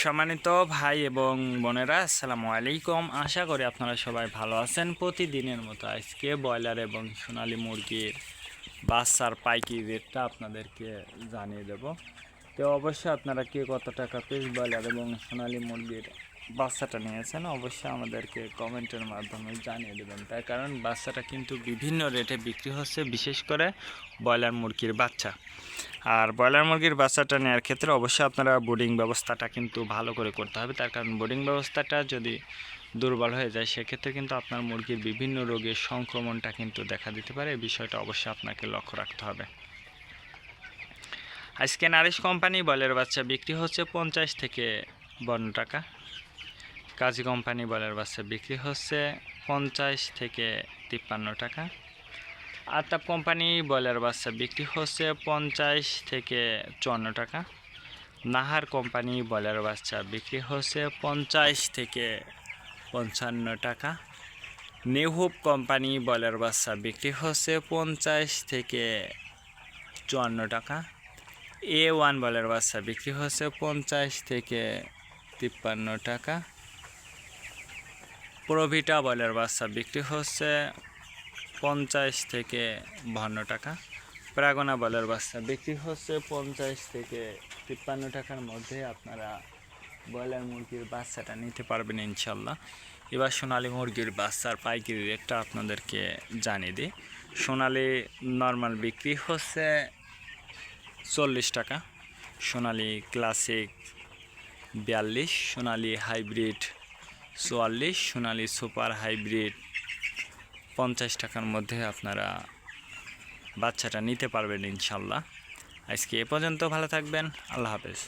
সম্মানিত ভাই এবং বোনেরা, আসসালামু আলাইকুম। আশা করি আপনারা সবাই ভালো আছেন। প্রতিদিনের মতো আজকে ব্রয়লার এবং সোনালী মুরগির বাচ্চার পাইকারি রেটটা আপনাদেরকে জানিয়ে দেব। তো অবশ্যই আপনারা কে কত টাকা পিস ব্রয়লার এবং সোনালী মুরগির বাচ্চাটা নিয়েছেন অবশ্যই আমাদেরকে কমেন্টের মাধ্যমে জানিয়ে দেবেন। তার কারণ বাচ্চাটা কিন্তু বিভিন্ন রেটে বিক্রি হচ্ছে, বিশেষ করে ব্রয়লার মুরগির বাচ্চা। আর ব্রয়লার মুরগির বাচ্চাটা নেওয়ার ক্ষেত্রে অবশ্যই আপনারা বোর্ডিং ব্যবস্থাটা কিন্তু ভালো করে করতে হবে। তার কারণ বোর্ডিং ব্যবস্থাটা যদি দুর্বল হয়ে যায় সেক্ষেত্রে কিন্তু আপনার মুরগির বিভিন্ন রোগের সংক্রমণটা কিন্তু দেখা দিতে পারে। এই বিষয়টা অবশ্যই আপনাকে লক্ষ্য রাখতে হবে। আজকে নারিশ কোম্পানি ব্রয়লার বাচ্চা বিক্রি হচ্ছে 50 থেকে 52 টাকা। কাজী কোম্পানি ব্রয়লার বাচ্চা বিক্রি হচ্ছে 50 থেকে 53 টাকা। আতাপ কোম্পানি ব্রয়লার বাচ্চা বিক্রি হচ্ছে 50 থেকে 54 টাকা। নাহার কোম্পানি ব্রয়লার বাচ্চা বিক্রি হচ্ছে 50 থেকে 55 টাকা। নেহুব কোম্পানি ব্রয়লার বাচ্চা বিক্রি হচ্ছে 50 থেকে 54 টাকা। A1 ব্রয়লার বাচ্চা বিক্রি হচ্ছে 50 থেকে 53 টাকা। প্রভিটা ব্রয়লার বাচ্চা বিক্রি হচ্ছে 50 থেকে 52 টাকা। প্রাগনা ব্রয়লার বাচ্চা বিক্রি হচ্ছে 50 থেকে 53 টাকার মধ্যে আপনারা ব্রয়লার মুরগির বাচ্চাটা নিতে পারবেন ইনশাল্লাহ। এবার সোনালী মুরগির বাচ্চার পাইকারি রেটটা আপনাদেরকে জানিয়ে দিই। সোনালী নর্মাল বিক্রি হচ্ছে 40 টাকা, সোনালী ক্লাসিক 42, সোনালী হাইব্রিড 44, সোনালী সুপার হাইব্রিড 50 টাকার মধ্যে আপনারা বাচ্চাটা নিতে পারবেন ইনশাল্লাহ। আজকে এ পর্যন্ত, ভালো থাকবেন, আল্লাহ হাফেজ।